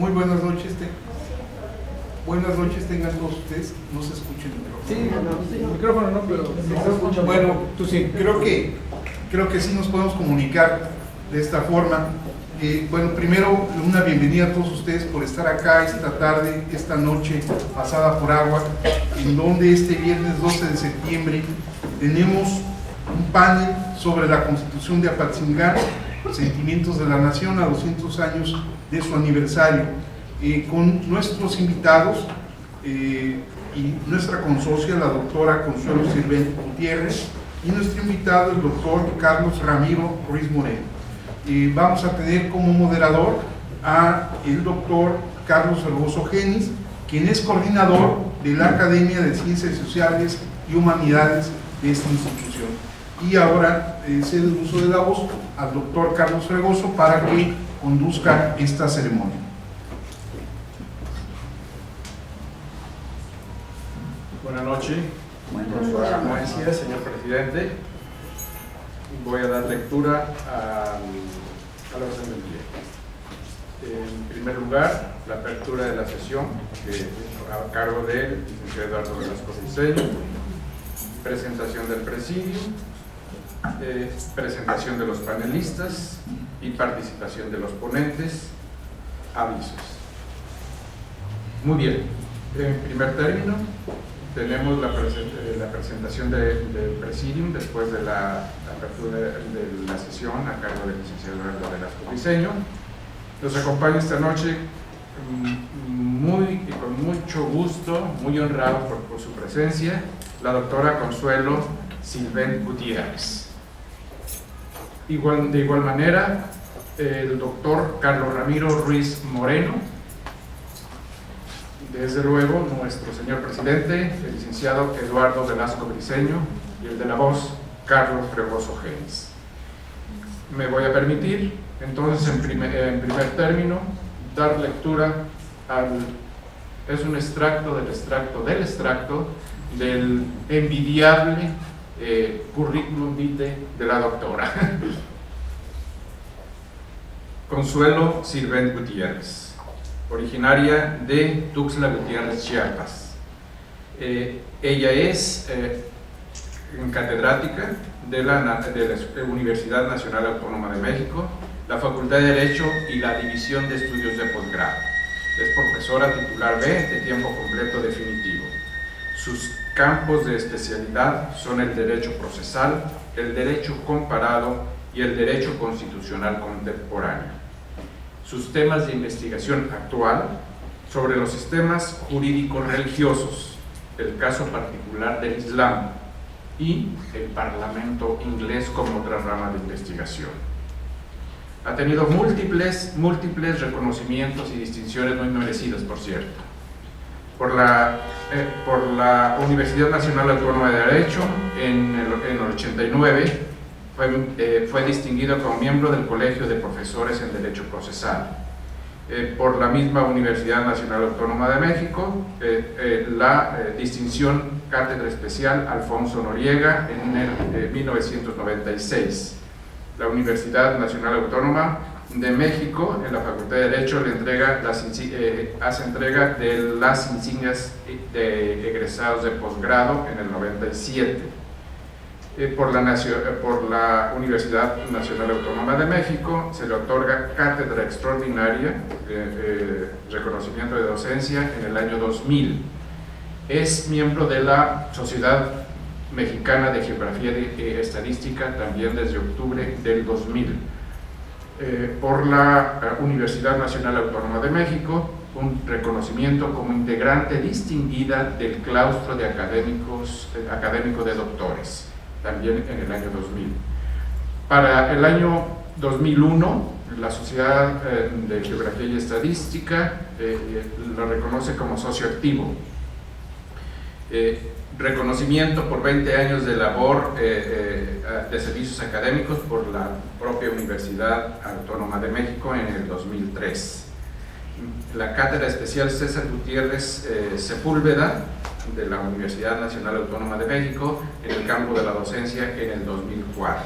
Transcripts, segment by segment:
Muy buenas noches. Buenas noches tengan todos ustedes. No se escucha el micrófono. Sí, el micrófono no, pero sí se escucha. Bueno, tú sí. Creo que sí nos podemos comunicar de esta forma. Bueno, primero una bienvenida a todos ustedes por estar acá esta tarde, esta noche pasada por agua, en donde este viernes 12 de septiembre tenemos un panel sobre la Constitución de Apatzingán, Sentimientos de la Nación a 200 años de su aniversario, con nuestros invitados y nuestra consocia, la doctora Consuelo Sirven Gutiérrez, y nuestro invitado, el doctor Carlos Ramiro Ruiz Moreno. Vamos a tener como moderador a el doctor Carlos Fregoso Genis, quien es coordinador de la Academia de Ciencias Sociales y Humanidades de esta institución. Y ahora cedo el uso de la voz al doctor Carlos Fregoso para que conduzca esta ceremonia. Buenas noches. Con su anuencia, señor presidente, voy a dar lectura a la orden del día. En primer lugar, la apertura de la sesión, que es a cargo del licenciado Eduardo Velasco Briceño, presentación del presidio, presentación de los panelistas y participación de los ponentes, avisos. Muy bien, en primer término tenemos la presentación del presidium después de la apertura de la sesión a cargo del licenciado Eduardo Velasco Briceño. Nos acompaña esta noche con mucho gusto, muy honrado por su presencia, la doctora Consuelo Sirven Gutiérrez. De igual manera, el doctor Carlos Ramiro Ruiz Moreno, desde luego nuestro señor presidente, el licenciado Eduardo Velasco Briceño, y el de la voz, Carlos Fregoso Genis. Me voy a permitir entonces en primer término dar lectura es un extracto del envidiable currículum vitae de la doctora Consuelo Sirven Gutiérrez, originaria de Tuxtla Gutiérrez, Chiapas. Ella es catedrática de la Universidad Nacional Autónoma de México, la Facultad de Derecho y la División de Estudios de Posgrado. Es profesora titular B de tiempo completo definitivo. Sus campos de especialidad son el derecho procesal, el derecho comparado y el derecho constitucional contemporáneo. Sus temas de investigación actual sobre los sistemas jurídicos religiosos, el caso particular del Islam y el Parlamento inglés como otra rama de investigación. Ha tenido múltiples reconocimientos y distinciones muy merecidas, por cierto. Por la Universidad Nacional Autónoma de Derecho, en el 89, fue distinguido como miembro del Colegio de Profesores en Derecho Procesal. Por la misma Universidad Nacional Autónoma de México, la distinción Cátedra Especial Alfonso Noriega en el 1996. La Universidad Nacional Autónoma de México, en la Facultad de Derecho, hace entrega de las insignias de egresados de posgrado en el 97. Por la Universidad Nacional Autónoma de México se le otorga Cátedra Extraordinaria, reconocimiento de docencia en el año 2000. Es miembro de la Sociedad Mexicana de Geografía y Estadística también desde octubre del 2000. Por la Universidad Nacional Autónoma de México, un reconocimiento como integrante distinguida del claustro de académico de doctores, también en el año 2000. Para el año 2001, la Sociedad de Geografía y Estadística lo reconoce como socio activo. Reconocimiento por 20 años de labor de servicios académicos por la propia Universidad Autónoma de México en el 2003. La Cátedra Especial César Gutiérrez Sepúlveda de la Universidad Nacional Autónoma de México en el campo de la docencia en el 2004.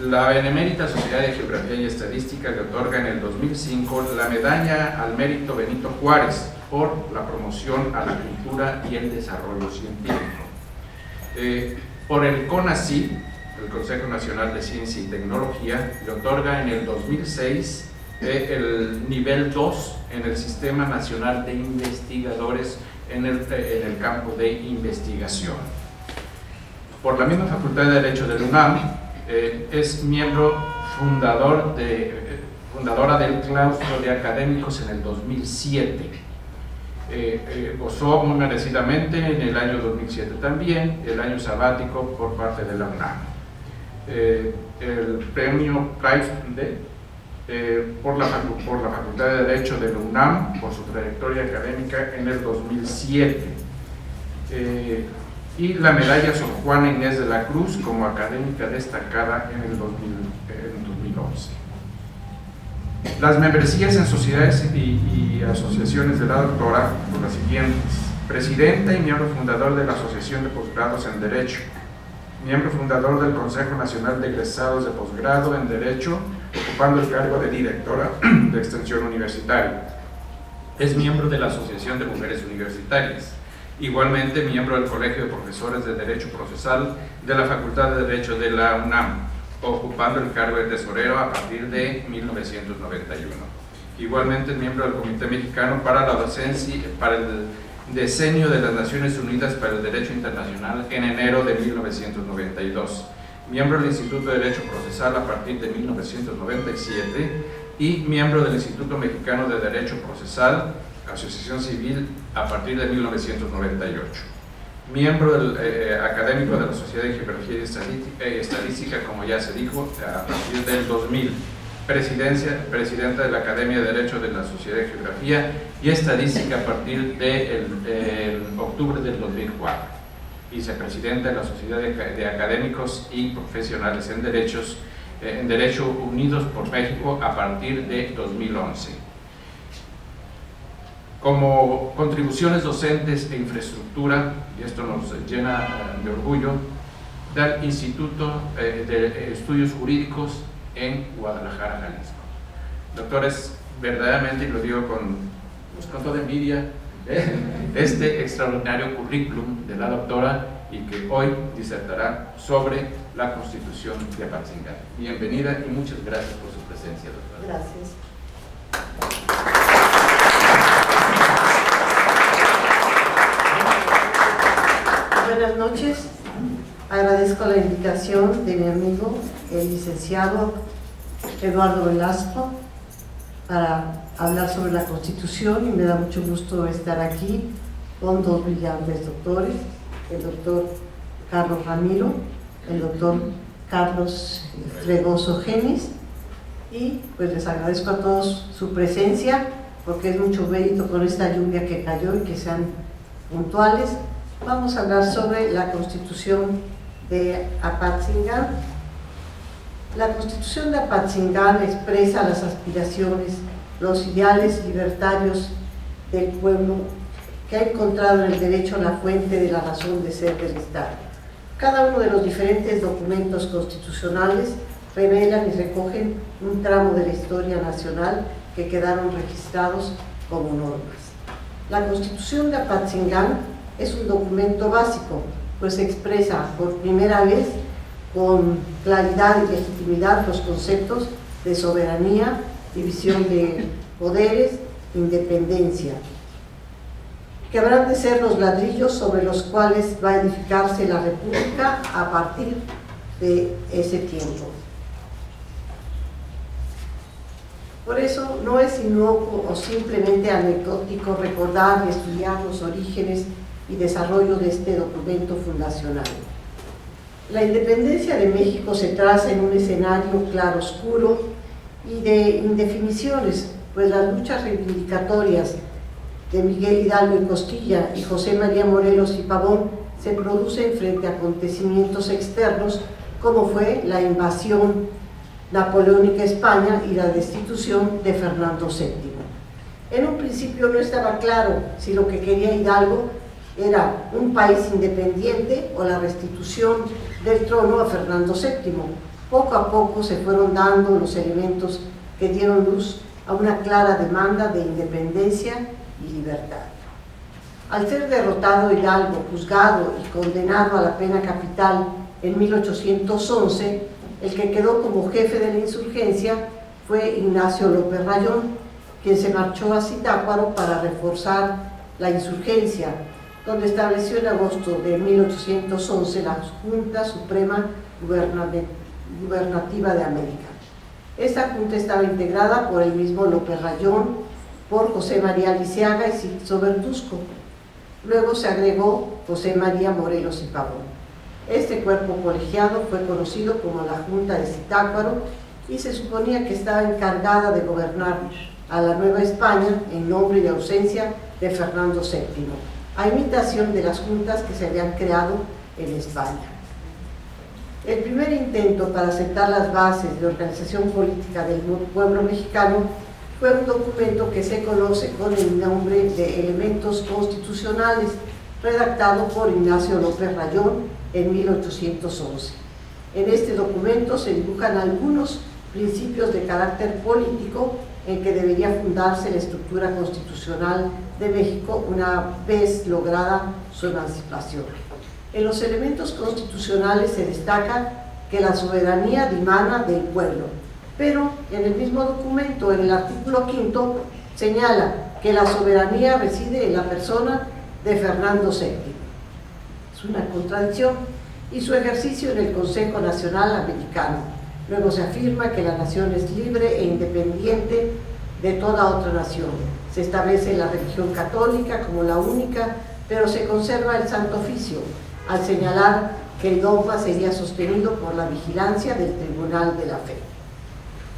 La Benemérita Sociedad de Geografía y Estadística le otorga en el 2005 la medalla al mérito Benito Juárez por la promoción a la cultura y el desarrollo científico. Por el CONACYT, el Consejo Nacional de Ciencia y Tecnología, le otorga en el 2006 el nivel 2 en el Sistema Nacional de Investigadores en el campo de investigación. Por la misma Facultad de Derecho de la UNAM, es miembro fundadora del claustro de académicos en el 2007. Gozó muy merecidamente en el año 2007 también el año sabático por parte de la UNAM. El premio Prize por la Facultad de Derecho de la UNAM por su trayectoria académica en el 2007. Y la medalla Sor Juana Inés de la Cruz como académica destacada en el 2011. Las membresías en sociedades y asociaciones de la doctora son las siguientes: presidenta y miembro fundador de la Asociación de Posgrados en Derecho, miembro fundador del Consejo Nacional de Egresados de Posgrado en Derecho, ocupando el cargo de directora de Extensión Universitaria. Es miembro de la Asociación de Mujeres Universitarias. Igualmente miembro del Colegio de Profesores de Derecho Procesal de la Facultad de Derecho de la UNAM, ocupando el cargo de tesorero a partir de 1991. Igualmente miembro del Comité Mexicano para la Docencia, para el Decenio de las Naciones Unidas para el Derecho Internacional en enero de 1992. Miembro del Instituto de Derecho Procesal a partir de 1997 y miembro del Instituto Mexicano de Derecho Procesal, Asociación Civil, a partir de 1998. Miembro académico de la Sociedad de Geografía y Estadística, como ya se dijo, a partir del 2000. Presidenta de la Academia de Derecho de la Sociedad de Geografía y Estadística a partir de octubre del 2004. Vicepresidenta de la Sociedad de Académicos y Profesionales en Derecho Unidos por México a partir de 2011. Como contribuciones docentes e infraestructura, y esto nos llena de orgullo, del Instituto de Estudios Jurídicos en Guadalajara, Jalisco. Doctores, verdaderamente, y lo digo con toda envidia, este extraordinario currículum de la doctora y que hoy disertará sobre la Constitución de Apatzingán. Bienvenida y muchas gracias por su presencia, doctora. Gracias. Buenas noches. Agradezco la invitación de mi amigo, el licenciado Eduardo Velasco, para hablar sobre la Constitución, y me da mucho gusto estar aquí con dos brillantes doctores, el doctor Carlos Ramiro, el doctor Carlos Fregoso Genis, y pues les agradezco a todos su presencia, porque es mucho mérito con esta lluvia que cayó y que sean puntuales. Vamos a hablar sobre la Constitución de Apatzingán. La Constitución de Apatzingán expresa las aspiraciones, los ideales libertarios del pueblo que ha encontrado en el derecho a la fuente de la razón de ser del Estado. Cada uno de los diferentes documentos constitucionales revelan y recogen un tramo de la historia nacional que quedaron registrados como normas. La Constitución de Apatzingán es un documento básico, pues expresa por primera vez con claridad y legitimidad los conceptos de soberanía, división de poderes, independencia, que habrán de ser los ladrillos sobre los cuales va a edificarse la República a partir de ese tiempo. Por eso no es inocuo o simplemente anecdótico recordar y estudiar los orígenes y desarrollo de este documento fundacional. La independencia de México se traza en un escenario claroscuro y de indefiniciones, pues las luchas reivindicatorias de Miguel Hidalgo y Costilla y José María Morelos y Pavón se producen frente a acontecimientos externos como fue la invasión napoleónica a España y la destitución de Fernando VII. En un principio no estaba claro si lo que quería Hidalgo era un país independiente o la restitución del trono a Fernando VII, Poco a poco se fueron dando los elementos que dieron luz a una clara demanda de independencia y libertad. Al ser derrotado Hidalgo, juzgado y condenado a la pena capital en 1811, el que quedó como jefe de la insurgencia fue Ignacio López Rayón, quien se marchó a Zitácuaro para reforzar la insurgencia, donde estableció en agosto de 1811 la Junta Suprema Gubernativa de América. Esta junta estaba integrada por el mismo López Rayón, por José María Lisiaga y Sixto Verduzco. Luego se agregó José María Morelos y Pavón. Este cuerpo colegiado fue conocido como la Junta de Zitácuaro y se suponía que estaba encargada de gobernar a la Nueva España en nombre y ausencia de Fernando VII, a imitación de las juntas que se habían creado en España. El primer intento para sentar las bases de organización política del pueblo mexicano fue un documento que se conoce con el nombre de Elementos Constitucionales, redactado por Ignacio López Rayón en 1811. En este documento se dibujan algunos principios de carácter político en que debería fundarse la estructura constitucional de México una vez lograda su emancipación. En los elementos constitucionales se destaca que la soberanía dimana del pueblo, pero en el mismo documento, en el artículo 5, señala que la soberanía reside en la persona de Fernando VII. Es una contradicción, y su ejercicio en el Consejo Nacional Americano. Luego se afirma que la nación es libre e independiente de toda otra nación. Se establece la religión católica como la única, pero se conserva el Santo Oficio, al señalar que el dogma sería sostenido por la vigilancia del Tribunal de la Fe.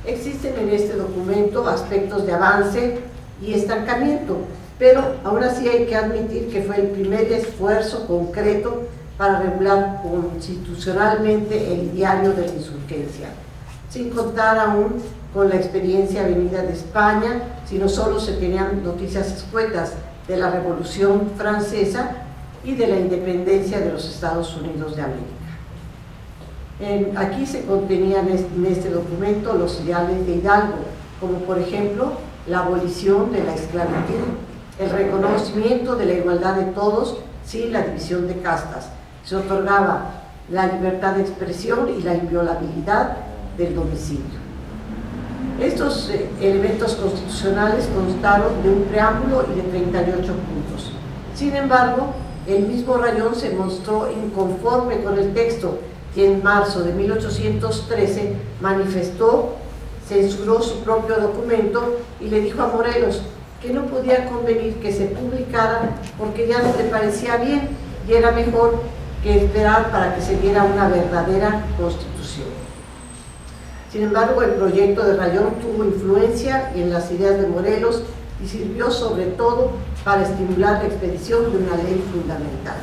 Existen en este documento aspectos de avance y estancamiento, pero aún así hay que admitir que fue el primer esfuerzo concreto para regular constitucionalmente el diario de la insurgencia, sin contar aún con la experiencia venida de España, sino solo se tenían noticias escuetas de la Revolución Francesa y de la independencia de los Estados Unidos de América. Aquí se contenían en este documento los ideales de Hidalgo, como por ejemplo la abolición de la esclavitud, el reconocimiento de la igualdad de todos sin la división de castas. Se otorgaba la libertad de expresión y la inviolabilidad del domicilio. Estos elementos constitucionales constaron de un preámbulo y de 38 puntos. Sin embargo, el mismo Rayón se mostró inconforme con el texto y en marzo de 1813 manifestó, censuró su propio documento y le dijo a Morelos que no podía convenir que se publicara porque ya no le parecía bien y era mejor que esperar para que se diera una verdadera constitución. Sin embargo, el proyecto de Rayón tuvo influencia en las ideas de Morelos y sirvió sobre todo para estimular la expedición de una ley fundamental.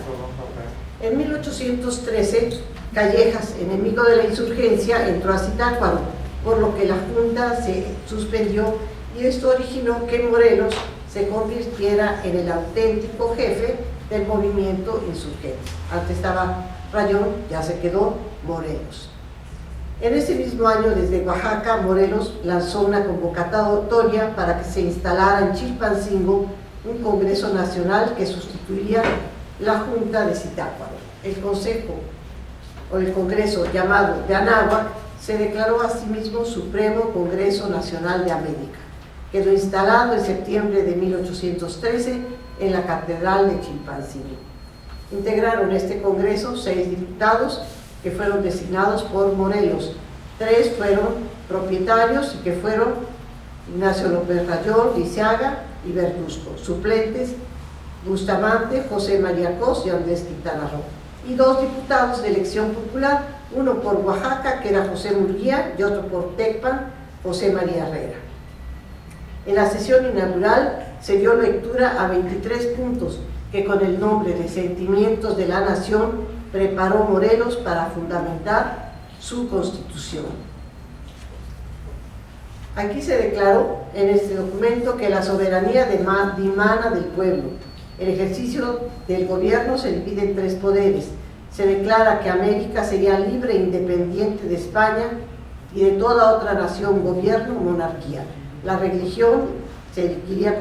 En 1813, Callejas, enemigo de la insurgencia, entró a Zitácuaro, por lo que la Junta se suspendió y esto originó que Morelos se convirtiera en el auténtico jefe del movimiento insurgente. Antes estaba Rayón, ya se quedó Morelos. En ese mismo año, desde Oaxaca, Morelos lanzó una convocatoria para que se instalara en Chilpancingo un Congreso Nacional que sustituiría la Junta de Zitácuaro. El Consejo, o el Congreso llamado de Anáhuac, se declaró a sí mismo Supremo Congreso Nacional de América. Quedó instalado en septiembre de 1813 en la Catedral de Chilpancingo. Integraron este Congreso 6 diputados que fueron designados por Morelos. 3 fueron propietarios y que fueron Ignacio López Rayón, Lisiaga y Verduzco. Suplentes, Bustamante, José María Cos y Andrés Quintana Roo. Y 2 diputados de elección popular, uno por Oaxaca, que era José Murguía, y otro por Tecpan, José María Herrera. En la sesión inaugural se dio lectura a 23 puntos que con el nombre de Sentimientos de la Nación preparó Morelos para fundamentar su constitución. Aquí se declaró en este documento que la soberanía dimana del pueblo. El ejercicio del gobierno se divide en 3 poderes: Se declara que América sería libre e independiente de España y de toda otra nación, gobierno o monarquía. La religión seguiría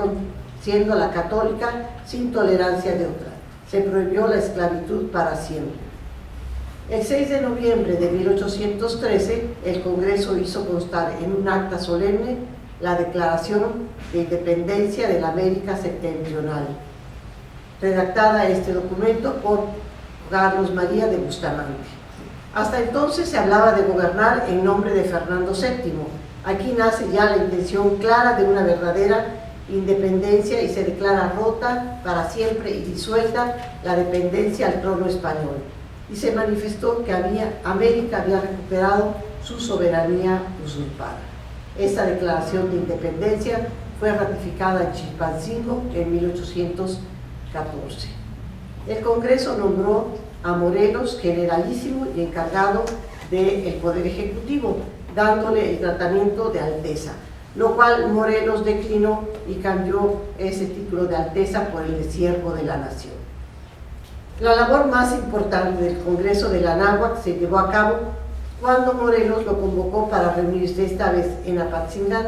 siendo la católica sin tolerancia de otra. Se prohibió la esclavitud para siempre. El 6 de noviembre de 1813, el Congreso hizo constar en un acta solemne la Declaración de Independencia de la América Septentrional, redactada este documento por Carlos María de Bustamante. Hasta entonces se hablaba de gobernar en nombre de Fernando VII. Aquí nace ya la intención clara de una verdadera independencia y se declara rota para siempre y disuelta la dependencia al trono español. Y se manifestó que América había recuperado su soberanía usurpada. Esta declaración de independencia fue ratificada en Chilpancingo en 1814. El Congreso nombró a Morelos generalísimo y encargado del Poder Ejecutivo, dándole el tratamiento de Alteza, lo cual Morelos declinó y cambió ese título de Alteza por el de Siervo de la Nación. La labor más importante del Congreso de la Anáhuac se llevó a cabo cuando Morelos lo convocó para reunirse esta vez en Apatzingán.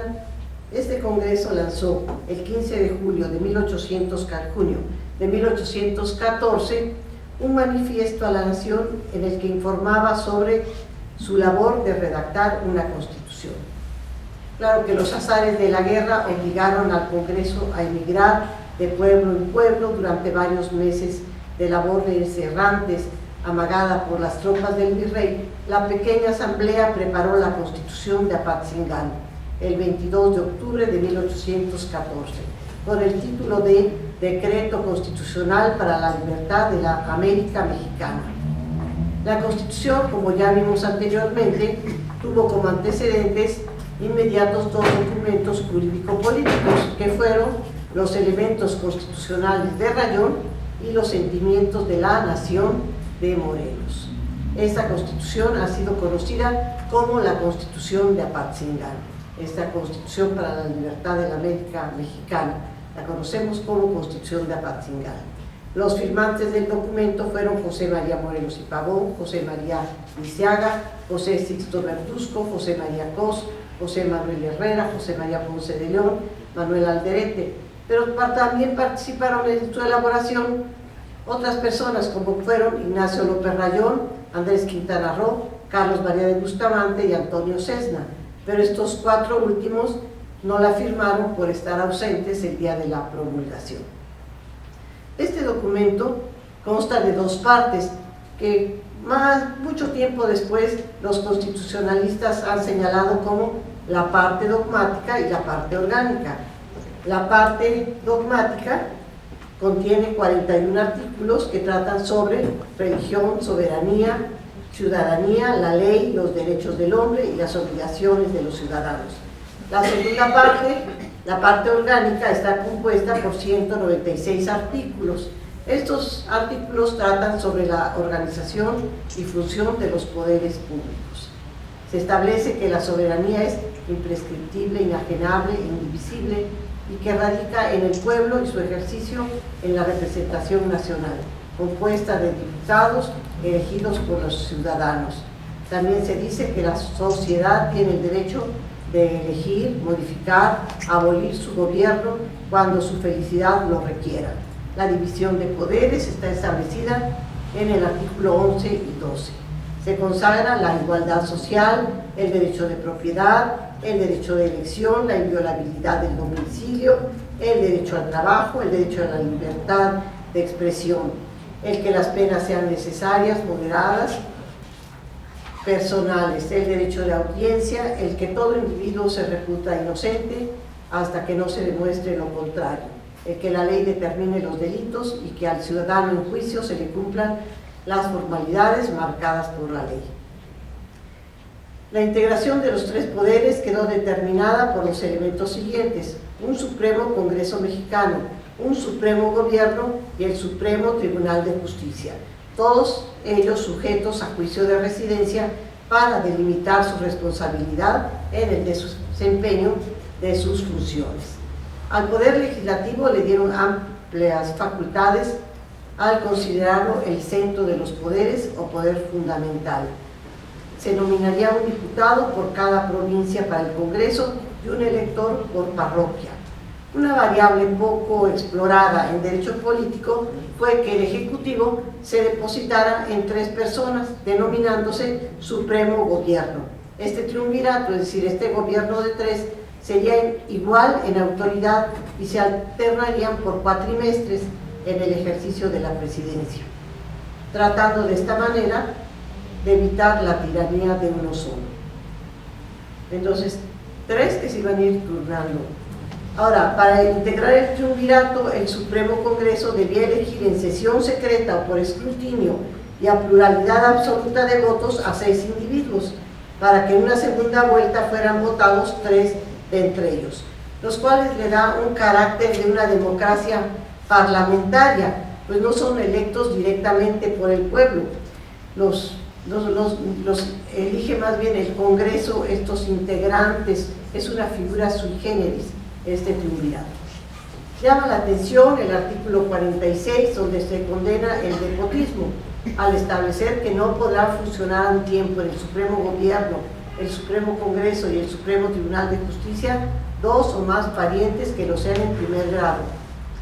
Este Congreso lanzó el 15 de junio de 1814 un manifiesto a la nación en el que informaba sobre su labor de redactar una constitución. Claro que los azares de la guerra obligaron al Congreso a emigrar de pueblo en pueblo durante varios meses de labores errantes, amagada por las tropas del virrey. La pequeña asamblea preparó la Constitución de Apatzingán el 22 de octubre de 1814, con el título de Decreto Constitucional para la Libertad de la América Mexicana. La Constitución, como ya vimos anteriormente, tuvo como antecedentes inmediatos dos documentos jurídico-políticos, que fueron los elementos constitucionales de Rayón y los sentimientos de la nación de Morelos. Esta Constitución ha sido conocida como la Constitución de Apatzingán. Esta Constitución para la Libertad de la América Mexicana la conocemos como Constitución de Apatzingán. Los firmantes del documento fueron José María Morelos y Pavón, José María Lisiaga, José Sixto Verduzco, José María Cos, José Manuel Herrera, José María Ponce de León, Manuel Alderete, pero también participaron en su elaboración otras personas como fueron Ignacio López Rayón, Andrés Quintana Roo, Carlos María de Bustamante y Antonio Cesna, pero estos cuatro últimos no la firmaron por estar ausentes el día de la promulgación. Este documento consta de dos partes que mucho tiempo después los constitucionalistas han señalado como la parte dogmática y la parte orgánica. La parte dogmática contiene 41 artículos que tratan sobre religión, soberanía, ciudadanía, la ley, los derechos del hombre y las obligaciones de los ciudadanos. La segunda parte, la parte orgánica, está compuesta por 196 artículos. Estos artículos tratan sobre la organización y función de los poderes públicos. Se establece que la soberanía es imprescriptible, inajenable, indivisible y que radica en el pueblo y su ejercicio en la representación nacional, compuesta de diputados elegidos por los ciudadanos. También se dice que la sociedad tiene el derecho de elegir, modificar, abolir su gobierno cuando su felicidad lo requiera. La división de poderes está establecida en el artículo 11 y 12. Se consagra la igualdad social, el derecho de propiedad, el derecho de elección, la inviolabilidad del domicilio, el derecho al trabajo, el derecho a la libertad de expresión, el que las penas sean necesarias, moderadas, personales, el derecho de audiencia, el que todo individuo se reputa inocente hasta que no se demuestre lo contrario, el que la ley determine los delitos y que al ciudadano en juicio se le cumplan las formalidades marcadas por la ley. La integración de los tres poderes quedó determinada por los elementos siguientes: un Supremo Congreso Mexicano, un Supremo Gobierno y el Supremo Tribunal de Justicia, todos ellos sujetos a juicio de residencia para delimitar su responsabilidad en el desempeño de sus funciones. Al Poder Legislativo le dieron amplias facultades al considerarlo el centro de los poderes o poder fundamental. Se nominaría un diputado por cada provincia para el Congreso y un elector por parroquia. Una variable poco explorada en derecho político fue que el Ejecutivo se depositara en 3 personas, denominándose Supremo Gobierno. Este triunvirato, es decir, este gobierno de 3, sería igual en autoridad y se alternarían por cuatrimestres en el ejercicio de la presidencia, tratando de esta manera de evitar la tiranía de uno solo. Entonces, 3 que se iban a ir turnando. Ahora, para integrar el triunvirato, el Supremo Congreso debía elegir en sesión secreta o por escrutinio y a pluralidad absoluta de votos a 6 individuos, para que en una segunda vuelta fueran votados 3 de entre ellos, los cuales le da un carácter de una democracia parlamentaria, pues no son electos directamente por el pueblo, los elige más bien el Congreso, estos integrantes, es una figura sui generis este triunvirato. Llama la atención el artículo 46, donde se condena el despotismo, al establecer que no podrá funcionar a un tiempo en el Supremo Gobierno, el Supremo Congreso y el Supremo Tribunal de Justicia 2 o más parientes que lo sean en primer grado,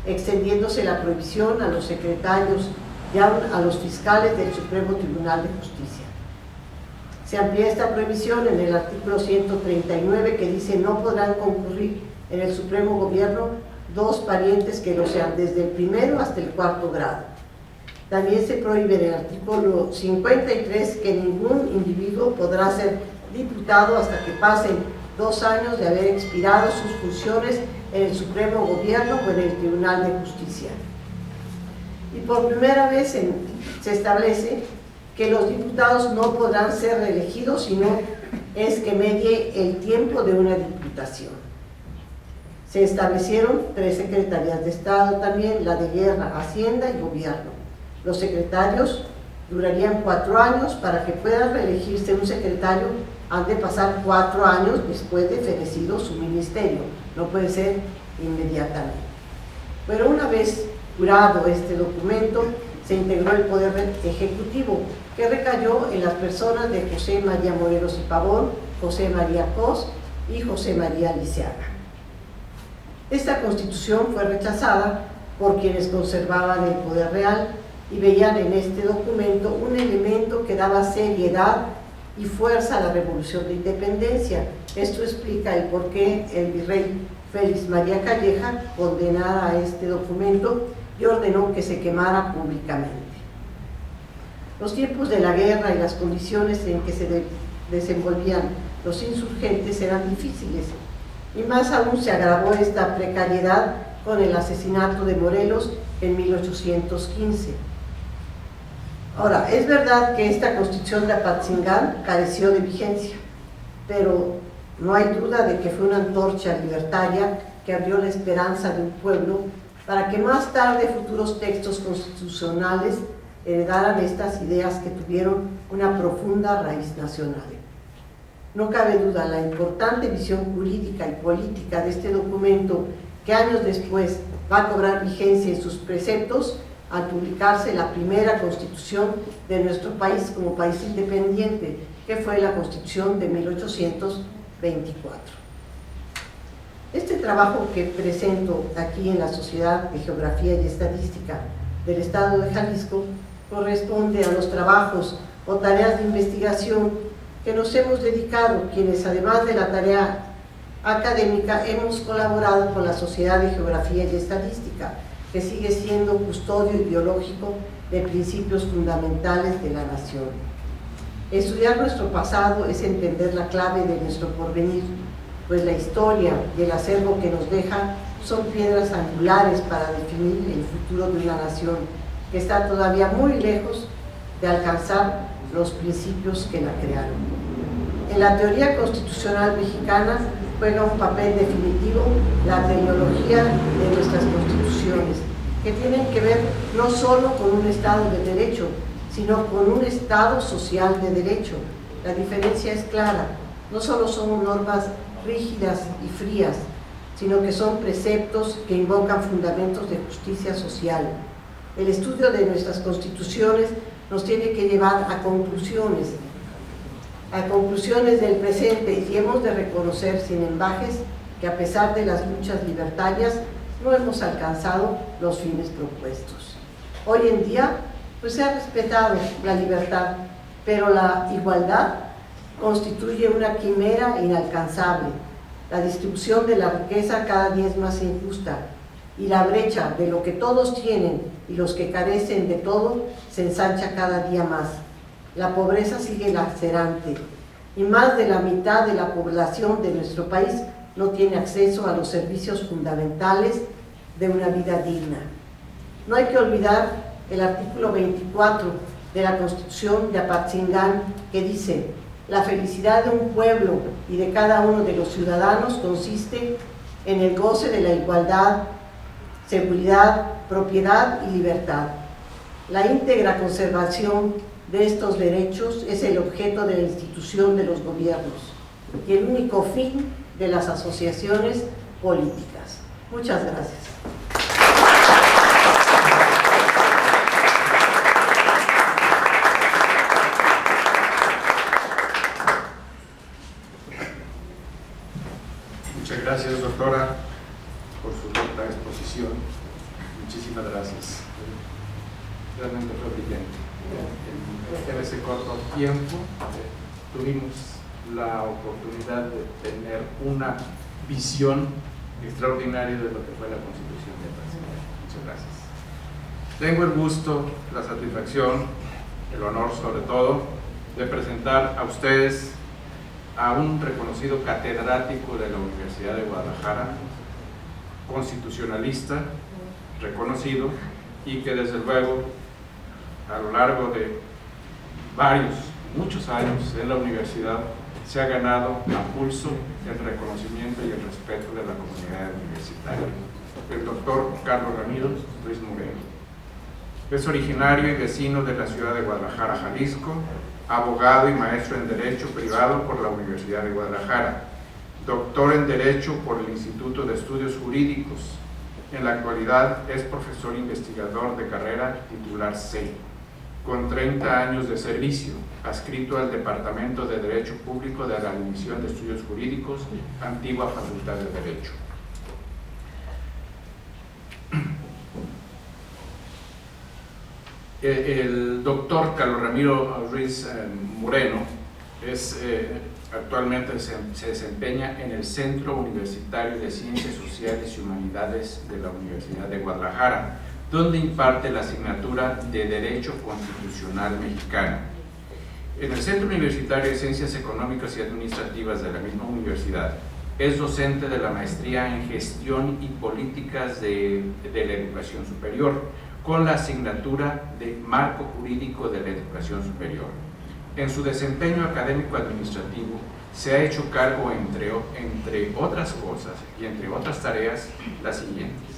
extendiéndose la prohibición a los secretarios y a los fiscales del Supremo Tribunal de Justicia. Se amplía esta prohibición en el artículo 139, que dice: no podrán concurrir en el Supremo Gobierno 2 parientes que lo sean desde el primero hasta el 4º grado. También se prohíbe en el artículo 53 que ningún individuo podrá ser diputado hasta que pasen 2 años de haber expirado sus funciones en el Supremo Gobierno o en el Tribunal de Justicia. Y por primera vez se establece que los diputados no podrán ser reelegidos, sino es que medie el tiempo de una diputación. Se establecieron 3 secretarías de Estado también, la de Guerra, Hacienda y Gobierno. Los secretarios durarían 4 años. Para que pueda reelegirse un secretario han de pasar 4 años después de fenecido su ministerio, no puede ser inmediatamente. Pero una vez jurado este documento, se integró el Poder Ejecutivo, que recayó en las personas de José María Morelos y Pavón, José María Cos y José María Liceaga. Esta Constitución fue rechazada por quienes conservaban el poder real y veían en este documento un elemento que daba seriedad y fuerza a la Revolución de Independencia. Esto explica el por qué el virrey Félix María Calleja condenara a este documento y ordenó que se quemara públicamente. Los tiempos de la guerra y las condiciones en que se desenvolvían los insurgentes eran difíciles, y más aún se agravó esta precariedad con el asesinato de Morelos en 1815. Ahora, es verdad que esta Constitución de Apatzingán careció de vigencia, pero no hay duda de que fue una antorcha libertaria que abrió la esperanza de un pueblo para que más tarde futuros textos constitucionales heredaran estas ideas que tuvieron una profunda raíz nacional. No cabe duda la importante visión jurídica y política de este documento, que años después va a cobrar vigencia en sus preceptos al publicarse la primera Constitución de nuestro país como país independiente, que fue la Constitución de 1824. Este trabajo que presento aquí en la Sociedad de Geografía y Estadística del Estado de Jalisco corresponde a los trabajos o tareas de investigación que nos hemos dedicado, quienes además de la tarea académica hemos colaborado con la Sociedad de Geografía y Estadística, que sigue siendo custodio ideológico de principios fundamentales de la nación. Estudiar nuestro pasado es entender la clave de nuestro porvenir, pues la historia y el acervo que nos deja son piedras angulares para definir el futuro de una nación que está todavía muy lejos de alcanzar los principios que la crearon. En la teoría constitucional mexicana juega un papel definitivo la teleología de nuestras constituciones, que tienen que ver no solo con un Estado de Derecho, sino con un Estado social de Derecho. La diferencia es clara: no solo son normas rígidas y frías, sino que son preceptos que invocan fundamentos de justicia social. El estudio de nuestras constituciones nos tiene que llevar a conclusiones del presente, y hemos de reconocer sin embajes que a pesar de las luchas libertarias no hemos alcanzado los fines propuestos. Hoy en día pues se ha respetado la libertad, pero la igualdad constituye una quimera inalcanzable. La distribución de la riqueza cada día es más injusta y la brecha de lo que todos tienen y los que carecen de todo se ensancha cada día más. La pobreza sigue lacerante y más de la mitad de la población de nuestro país no tiene acceso a los servicios fundamentales de una vida digna. No hay que olvidar el artículo 24 de la Constitución de Apatzingán, que dice: la felicidad de un pueblo y de cada uno de los ciudadanos consiste en el goce de la igualdad, seguridad, propiedad y libertad. La íntegra conservación de estos derechos es el objeto de la institución de los gobiernos y el único fin de las asociaciones políticas. Muchas gracias. Muchas gracias, doctora, por su corta exposición. Muchísimas gracias. Realmente fue brillante. En ese corto tiempo tuvimos la oportunidad de tener una visión extraordinaria de lo que fue la Constitución de Apatzingán. Muchas gracias. Tengo el gusto, la satisfacción, el honor sobre todo, de presentar a ustedes a un reconocido catedrático de la Universidad de Guadalajara, constitucionalista, reconocido, y que desde luego a lo largo de muchos años en la universidad se ha ganado a pulso el reconocimiento y el respeto de la comunidad universitaria. El doctor Carlos Ramiro Ruiz Moreno es originario y vecino de la ciudad de Guadalajara, Jalisco, abogado y maestro en Derecho Privado por la Universidad de Guadalajara, doctor en Derecho por el Instituto de Estudios Jurídicos. En la actualidad es profesor investigador de carrera titular C, con 30 años de servicio, adscrito al Departamento de Derecho Público de la División de Estudios Jurídicos, antigua Facultad de Derecho. El doctor Carlos Ramiro Ruiz Moreno actualmente se desempeña en el Centro Universitario de Ciencias Sociales y Humanidades de la Universidad de Guadalajara, donde imparte la asignatura de Derecho Constitucional Mexicano. En el Centro Universitario de Ciencias Económicas y Administrativas de la misma universidad, es docente de la maestría en Gestión y Políticas de la Educación Superior, con la asignatura de Marco Jurídico de la Educación Superior. En su desempeño académico administrativo se ha hecho cargo, entre otras cosas y entre otras tareas, las siguientes.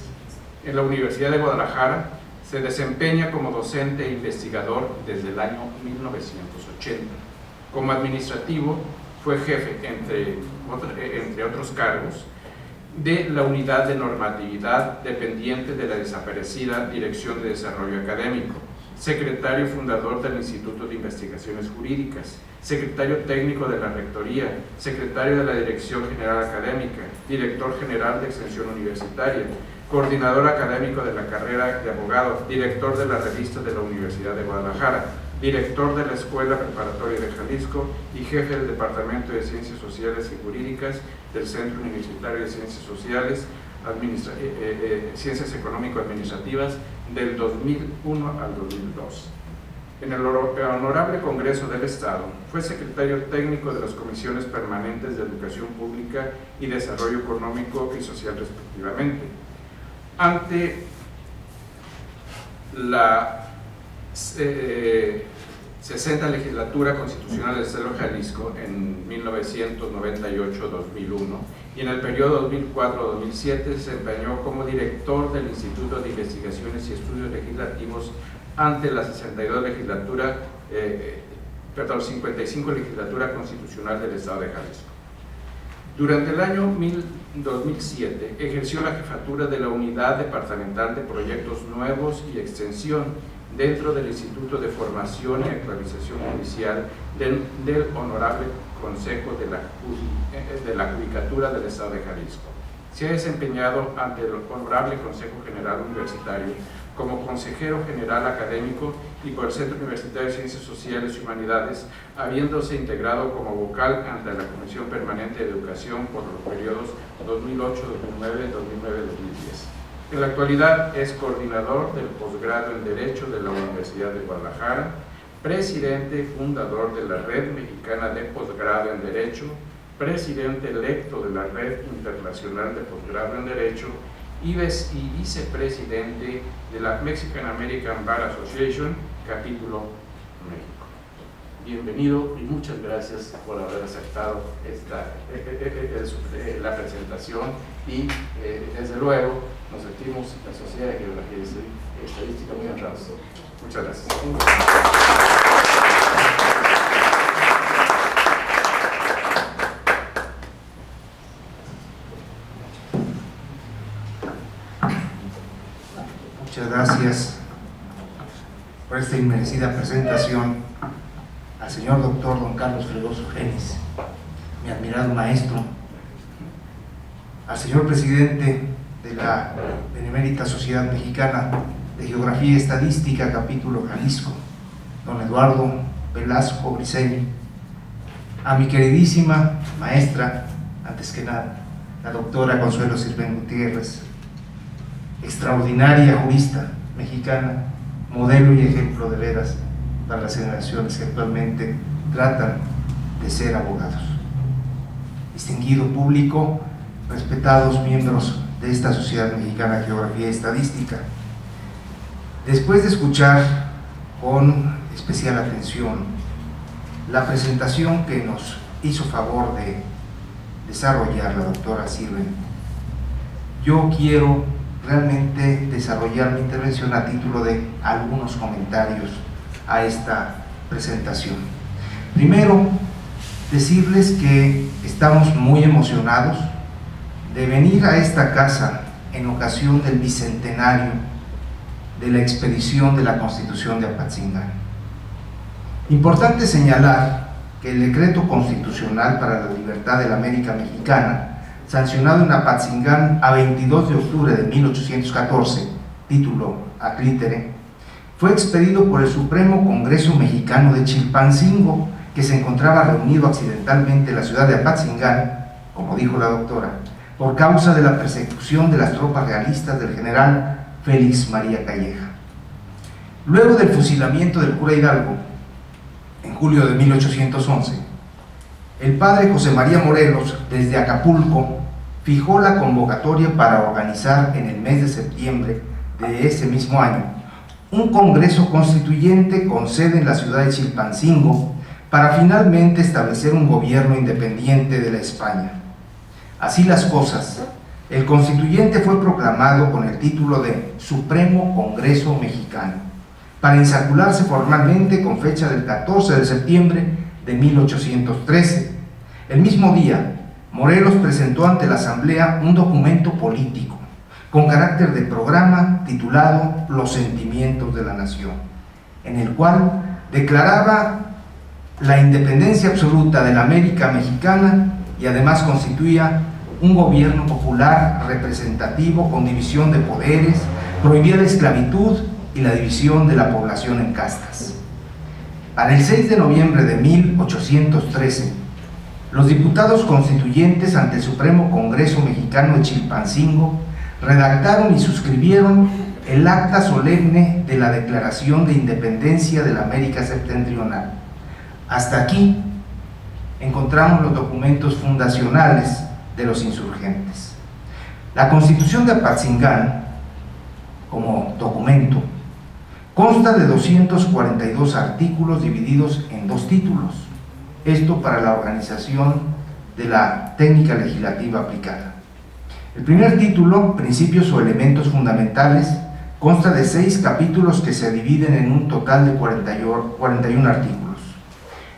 En la Universidad de Guadalajara se desempeña como docente e investigador desde el año 1980. Como administrativo fue jefe, entre otros cargos, de la Unidad de Normatividad dependiente de la desaparecida Dirección de Desarrollo Académico, secretario fundador del Instituto de Investigaciones Jurídicas, secretario técnico de la Rectoría, secretario de la Dirección General Académica, director general de Extensión Universitaria, coordinador académico de la carrera de abogado, director de la revista de la Universidad de Guadalajara, director de la Escuela Preparatoria de Jalisco y jefe del Departamento de Ciencias Sociales y Jurídicas del Centro Universitario de Ciencias Sociales, Ciencias Económico-Administrativas del 2001 al 2002. En el Honorable Congreso del Estado fue secretario técnico de las Comisiones Permanentes de Educación Pública y Desarrollo Económico y Social respectivamente. Ante la 60 Legislatura Constitucional del Estado de Jalisco en 1998-2001 y en el periodo 2004-2007 se desempeñó como director del Instituto de Investigaciones y Estudios Legislativos ante la 55 Legislatura Constitucional del Estado de Jalisco. Durante el año 2007 ejerció la jefatura de la Unidad Departamental de Proyectos Nuevos y Extensión dentro del Instituto de Formación y Actualización Judicial del Honorable Consejo de la Judicatura del Estado de Jalisco. Se ha desempeñado ante el Honorable Consejo General Universitario como consejero general académico y por el Centro Universitario de Ciencias Sociales y Humanidades, habiéndose integrado como vocal ante la Comisión Permanente de Educación por los periodos 2008, 2009, 2009, 2010. En la actualidad es coordinador del posgrado en Derecho de la Universidad de Guadalajara, presidente y fundador de la Red Mexicana de Posgrado en Derecho, presidente electo de la Red Internacional de Posgrado en Derecho y vicepresidente de la Mexican American Bar Association, capítulo México. Bienvenido y muchas gracias por haber aceptado la presentación y desde luego nos sentimos la Sociedad de Geografía y Estadística muy honrados. Muchas gracias. Muchas gracias por esta inmerecida presentación al señor doctor don Carlos Fregoso Genis, mi admirado maestro, al señor presidente de la Benemérita Sociedad Mexicana de Geografía y Estadística, capítulo Jalisco, don Eduardo Velasco Briceño, a mi queridísima maestra, antes que nada, la doctora Consuelo Sirven Gutiérrez, extraordinaria jurista mexicana, modelo y ejemplo de veras para las generaciones que actualmente tratan de ser abogados. Distinguido público, respetados miembros de esta Sociedad Mexicana de Geografía y Estadística, después de escuchar con especial atención la presentación que nos hizo favor de desarrollar la doctora Sirven, yo quiero realmente desarrollar mi intervención a título de algunos comentarios a esta presentación. Primero, decirles que estamos muy emocionados de venir a esta casa en ocasión del bicentenario de la expedición de la Constitución de Apatzingán. Importante señalar que el decreto constitucional para la libertad de la América Mexicana, sancionado en Apatzingán a 22 de octubre de 1814, título ad litere, fue expedido por el Supremo Congreso Mexicano de Chilpancingo, que se encontraba reunido accidentalmente en la ciudad de Apatzingán, como dijo la doctora, por causa de la persecución de las tropas realistas del general Félix María Calleja. Luego del fusilamiento del cura Hidalgo, en julio de 1811, el padre José María Morelos, desde Acapulco, fijó la convocatoria para organizar en el mes de septiembre de ese mismo año un congreso constituyente con sede en la ciudad de Chilpancingo para finalmente establecer un gobierno independiente de la España. Así las cosas, el constituyente fue proclamado con el título de Supremo Congreso Mexicano, para insaculaarse formalmente con fecha del 14 de septiembre de 1813. El mismo día, Morelos presentó ante la Asamblea un documento político con carácter de programa titulado Los Sentimientos de la Nación, en el cual declaraba la independencia absoluta de la América Mexicana y además constituía un gobierno popular representativo con división de poderes, prohibía la esclavitud y la división de la población en castas. Para el 6 de noviembre de 1813, los diputados constituyentes ante el Supremo Congreso Mexicano de Chilpancingo redactaron y suscribieron el acta solemne de la Declaración de Independencia de la América Septentrional. Hasta aquí encontramos los documentos fundacionales de los insurgentes. La Constitución de Apatzingán, como documento, consta de 242 artículos divididos en 2 títulos, esto para la organización de la técnica legislativa aplicada. El primer título, Principios o Elementos Fundamentales, consta de 6 capítulos que se dividen en un total de 41 artículos.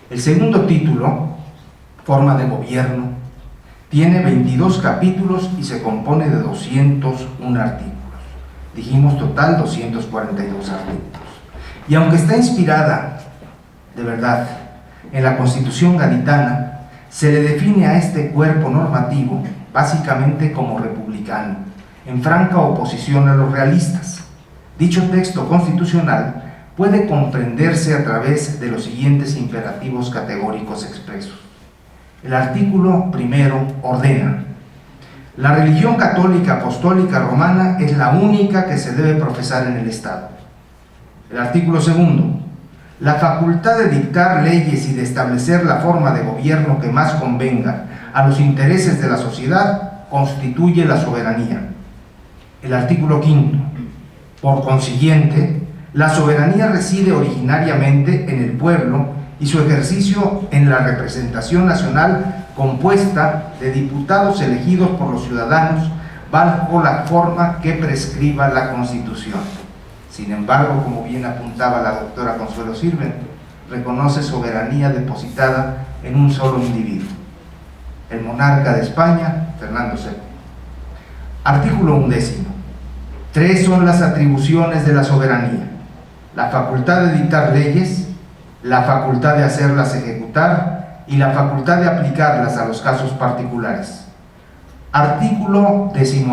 El segundo título, Forma de Gobierno, Tiene 22 capítulos y se compone de 201 artículos. Dijimos total 242 artículos. Y aunque está inspirada, de verdad, en la Constitución gaditana, se le define a este cuerpo normativo básicamente como republicano, en franca oposición a los realistas. Dicho texto constitucional puede comprenderse a través de los siguientes imperativos categóricos expresos. El artículo primero ordena: la religión católica apostólica romana es la única que se debe profesar en el Estado. El artículo segundo: la facultad de dictar leyes y de establecer la forma de gobierno que más convenga a los intereses de la sociedad constituye la soberanía. El artículo quinto: por consiguiente, la soberanía reside originariamente en el pueblo y su ejercicio en la representación nacional compuesta de diputados elegidos por los ciudadanos bajo la forma que prescriba la Constitución. Sin embargo, como bien apuntaba la doctora Consuelo Sirven, reconoce soberanía depositada en un solo individuo, el monarca de España, Fernando VII. Artículo 11. 3 son las atribuciones de la soberanía: la facultad de dictar leyes, la facultad de hacerlas ejecutar y la facultad de aplicarlas a los casos particulares. Artículo 12.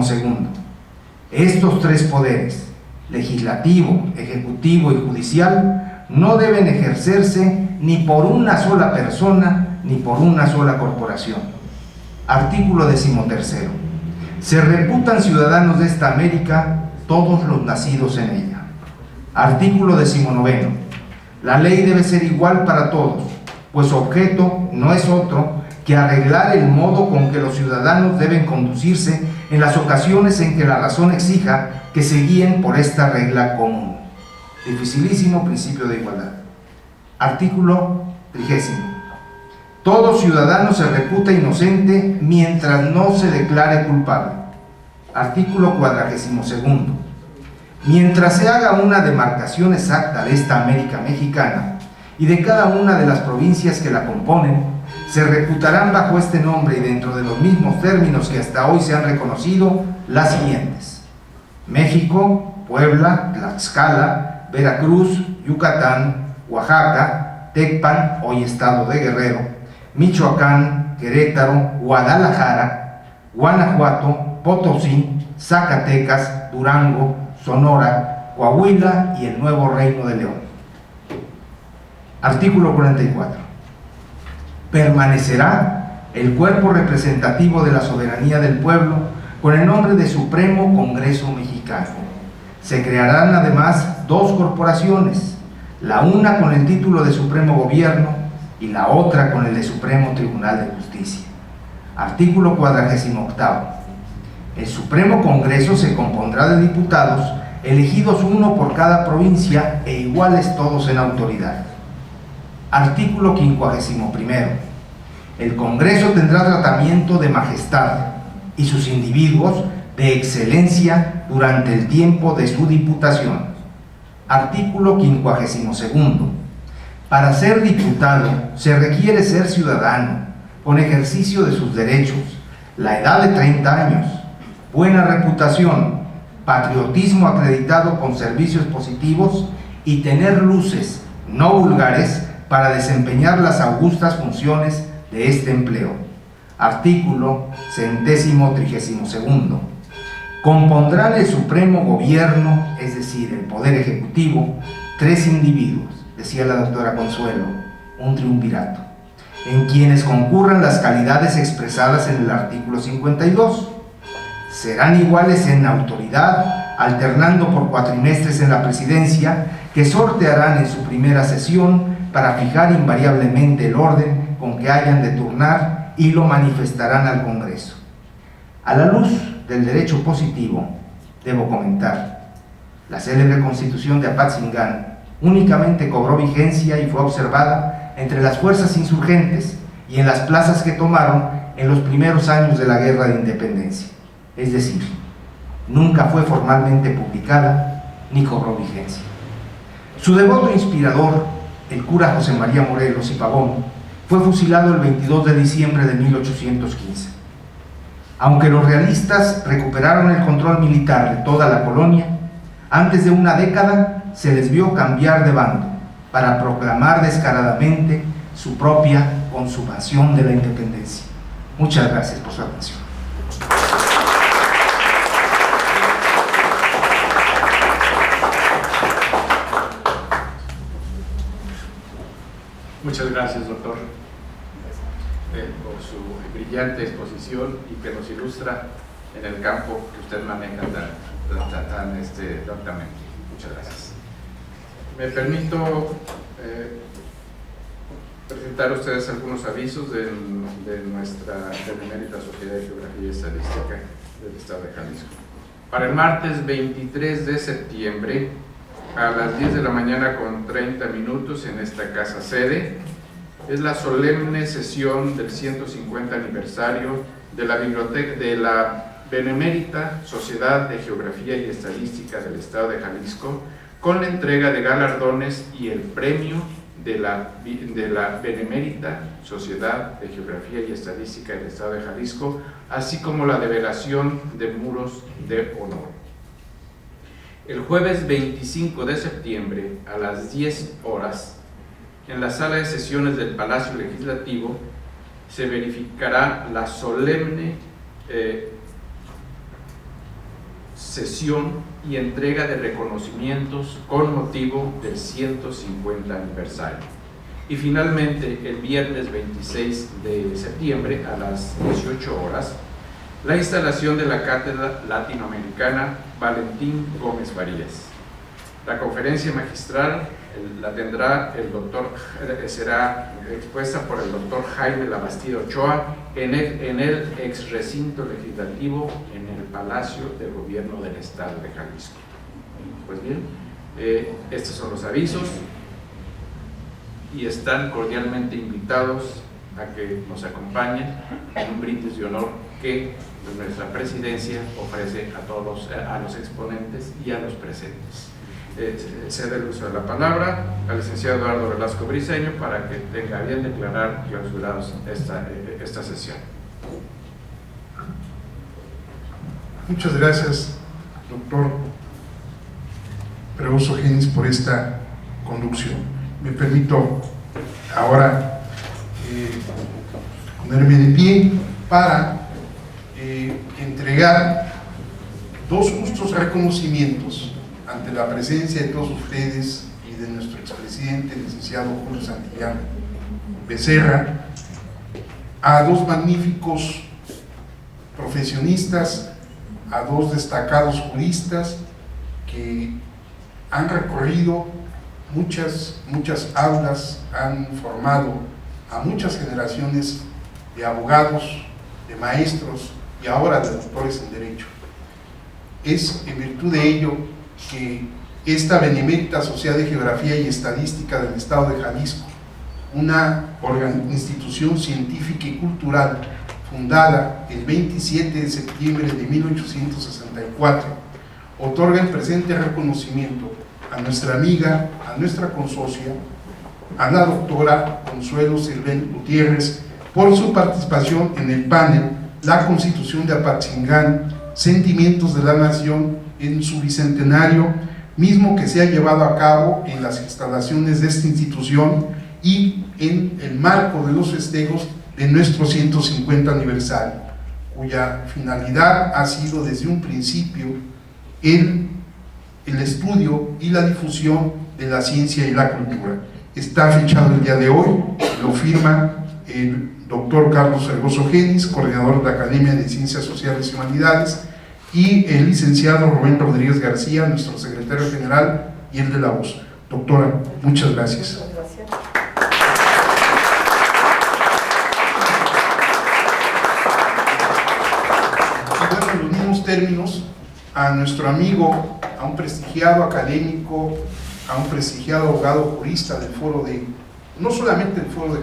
Estos 3 poderes, legislativo, ejecutivo y judicial, no deben ejercerse ni por una sola persona ni por una sola corporación. Artículo 13. Se reputan ciudadanos de esta América todos los nacidos en ella. Artículo 19. La ley debe ser igual para todos, pues su objeto no es otro que arreglar el modo con que los ciudadanos deben conducirse en las ocasiones en que la razón exija que se guíen por esta regla común. Dificilísimo principio de igualdad. Artículo 30. Todo ciudadano se reputa inocente mientras no se declare culpable. Artículo 42. Mientras se haga una demarcación exacta de esta América mexicana y de cada una de las provincias que la componen, se reputarán bajo este nombre y dentro de los mismos términos que hasta hoy se han reconocido las siguientes: México, Puebla, Tlaxcala, Veracruz, Yucatán, Oaxaca, Tecpan, hoy estado de Guerrero, Michoacán, Querétaro, Guadalajara, Guanajuato, Potosí, Zacatecas, Durango, Sonora, Coahuila y el Nuevo Reino de León. Artículo 44. Permanecerá el cuerpo representativo de la soberanía del pueblo con el nombre de Supremo Congreso Mexicano. Se crearán además 2 corporaciones, la una con el título de Supremo Gobierno y la otra con el de Supremo Tribunal de Justicia. Artículo 48. El Supremo Congreso se compondrá de diputados elegidos uno por cada provincia e iguales todos en autoridad. Artículo 51. El Congreso tendrá tratamiento de majestad y sus individuos de excelencia durante el tiempo de su diputación. Artículo 52. Para ser diputado se requiere ser ciudadano, con ejercicio de sus derechos, la edad de 30 años, buena reputación, patriotismo acreditado con servicios positivos y tener luces no vulgares para desempeñar las augustas funciones de este empleo. Artículo 132. Compondrán el Supremo Gobierno, es decir, el Poder Ejecutivo, 3 individuos, decía la doctora Consuelo, un triunvirato, en quienes concurran las calidades expresadas en el artículo 52. Serán iguales en autoridad, alternando por cuatrimestres en la presidencia, que sortearán en su primera sesión para fijar invariablemente el orden con que hayan de turnar y lo manifestarán al Congreso. A la luz del derecho positivo, debo comentar, la célebre Constitución de Apatzingán únicamente cobró vigencia y fue observada entre las fuerzas insurgentes y en las plazas que tomaron en los primeros años de la Guerra de Independencia. Es decir, nunca fue formalmente publicada ni cobró vigencia. Su devoto inspirador, el cura José María Morelos y Pavón, fue fusilado el 22 de diciembre de 1815. Aunque los realistas recuperaron el control militar de toda la colonia, antes de una década se les vio cambiar de bando para proclamar descaradamente su propia consumación de la independencia. Muchas gracias por su atención. Muchas gracias, doctor, por su brillante exposición y que nos ilustra en el campo que usted maneja tan doctamente. Muchas gracias. Me permito presentar a ustedes algunos avisos de nuestra Benemérita Sociedad de Geografía y Estadística del Estado de Jalisco. Para el martes 23 de septiembre, a las 10 de la mañana con 30 minutos en esta casa sede, es la solemne sesión del 150 aniversario de la Biblioteca de la Benemérita Sociedad de Geografía y Estadística del Estado de Jalisco, con la entrega de galardones y el premio de la Benemérita Sociedad de Geografía y Estadística del Estado de Jalisco, así como la develación de muros de honor. El jueves 25 de septiembre a las 10 horas, en la sala de sesiones del Palacio Legislativo, se verificará la solemne sesión y entrega de reconocimientos con motivo del 150 aniversario. Y finalmente, el viernes 26 de septiembre a las 18 horas, la instalación de la Cátedra Latinoamericana Valentín Gómez Farías. La conferencia magistral será expuesta por el doctor Jaime Labastida Ochoa en el ex recinto legislativo en el Palacio del Gobierno del Estado de Jalisco. Pues bien, estos son los avisos y están cordialmente invitados a que nos acompañen en un brindis de honor que nuestra presidencia ofrece a todos a los exponentes y a los presentes. Cede el uso de la palabra al licenciado Eduardo Velasco Briceño para que tenga a bien declarar clausurados esta sesión. Muchas gracias, doctor Fregoso Genis, por esta conducción. Me permito ahora ponerme de pie para entregar dos justos reconocimientos ante la presencia de todos ustedes y de nuestro expresidente, el licenciado Julio Santillán Becerra, a dos magníficos profesionistas, a dos destacados juristas que han recorrido muchas aulas, han formado a muchas generaciones de abogados, de maestros y ahora de doctores en Derecho. Es en virtud de ello que esta Benemérita Sociedad de Geografía y Estadística del Estado de Jalisco, una institución científica y cultural fundada el 27 de septiembre de 1864, otorga el presente reconocimiento a nuestra amiga, a nuestra consocia, a la doctora Consuelo Sirven Gutiérrez, por su participación en el panel La Constitución de Apatzingán, Sentimientos de la Nación en su bicentenario, mismo que se ha llevado a cabo en las instalaciones de esta institución y en el marco de los festejos de nuestro 150 aniversario, cuya finalidad ha sido desde un principio el estudio y la difusión de la ciencia y la cultura. Está fechado el día de hoy, lo firma el doctor Carlos Fregoso Genis, coordinador de la Academia de Ciencias Sociales y Humanidades, y el licenciado Rubén Rodríguez García, nuestro secretario general, y el de la voz. Doctora, muchas gracias. Muchas gracias. Bueno, en los mismos términos, a nuestro amigo, a un prestigiado académico, a un prestigiado abogado jurista del foro no solamente del foro de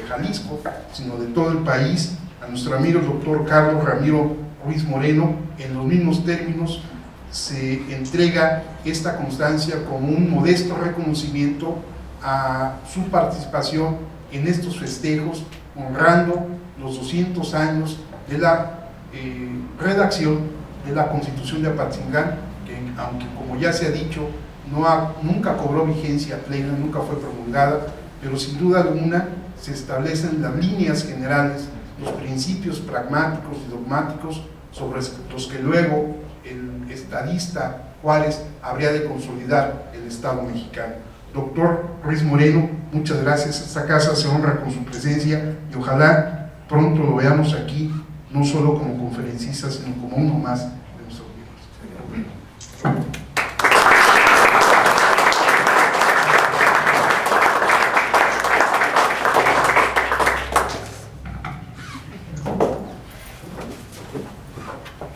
Jalisco, sino de todo el país, a nuestro amigo el doctor Carlos Ramiro Ruiz Moreno, en los mismos términos se entrega esta constancia como un modesto reconocimiento a su participación en estos festejos, honrando los 200 años de la redacción de la Constitución de Apatzingán, que aunque como ya se ha dicho, nunca cobró vigencia plena, nunca fue promulgada, pero sin duda alguna se establecen las líneas generales, los principios pragmáticos y dogmáticos sobre los que luego el estadista Juárez habría de consolidar el Estado mexicano. Doctor Ruiz Moreno, muchas gracias. Esta casa se honra con su presencia y ojalá pronto lo veamos aquí, no solo como conferencista, sino como uno más de nuestros miembros.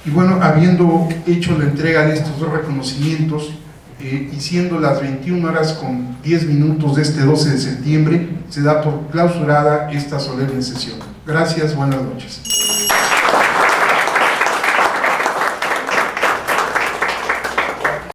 Y bueno, habiendo hecho la entrega de estos dos reconocimientos y siendo las 21:10 de este 12 de septiembre, se da por clausurada esta solemne sesión. Gracias, buenas noches.